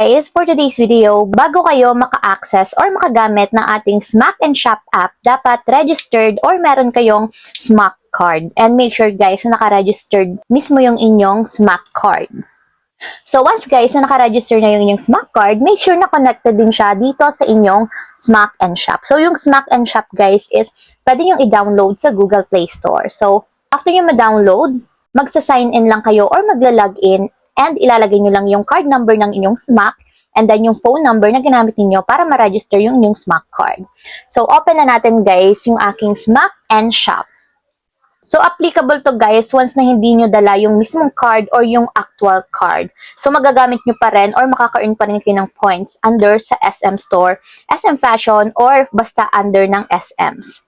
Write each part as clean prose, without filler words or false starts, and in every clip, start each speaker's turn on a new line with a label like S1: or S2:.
S1: Guys, for today's video, bago kayo maka-access or makagamit ng ating Smack and Shop app, dapat registered or meron kayong Smack card. And make sure guys na naka-registered mismo yung inyong Smack card. So once guys na naka-register na yung inyong Smack card, make sure na connected din siya dito sa inyong Smack and Shop. So yung Smack and Shop guys is pwede nyo i-download sa Google Play Store. So after nyo ma-download, magsa-sign in lang kayo or magla-login and ilalagay nyo lang yung card number ng inyong Smack and then yung phone number na ginamit niyo para ma-register yung inyong Smack card. So open na natin guys yung aking Smack and Shop. So, applicable to guys once na hindi nyo dala yung mismong card or yung actual card. So, magagamit nyo pa rin or makaka-earn pa rin kayo ng points under sa SM Store, SM Fashion, or basta under ng SMs.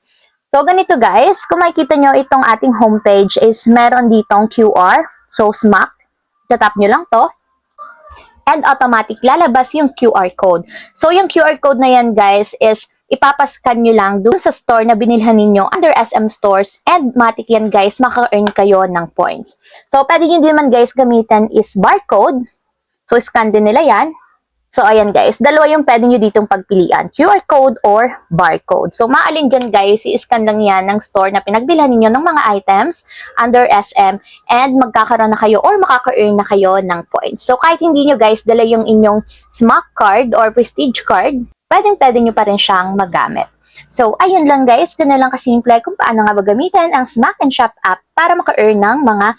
S1: So, ganito guys, kung makikita nyo itong ating homepage is meron ditong QR. So, Smack, tatap nyo lang to. And automatic lalabas yung QR code. So, yung QR code na yan guys is ipapascan nyo lang dun sa store na binilhan ninyo under SM Stores and matik yan guys, maka-earn kayo ng points. So, pwede nyo din man guys gamitin is barcode. So, scan din nila yan. So, ayan guys, dalawa yung pwede nyo ditong pagpilian, QR code or barcode. So, maalin dyan guys, i-scan lang yan ng store na pinagbilhan ninyo ng mga items under SM and magkakaroon na kayo or makaka-earn na kayo ng points. So, kahit hindi nyo guys dala yung inyong Smack card or Prestige card, pwede nyo pa rin siyang magamit. So, ayun lang guys, ganun lang kasimple kung paano nga ba gamitin ang Smack and Shop app para maka-earn ng mga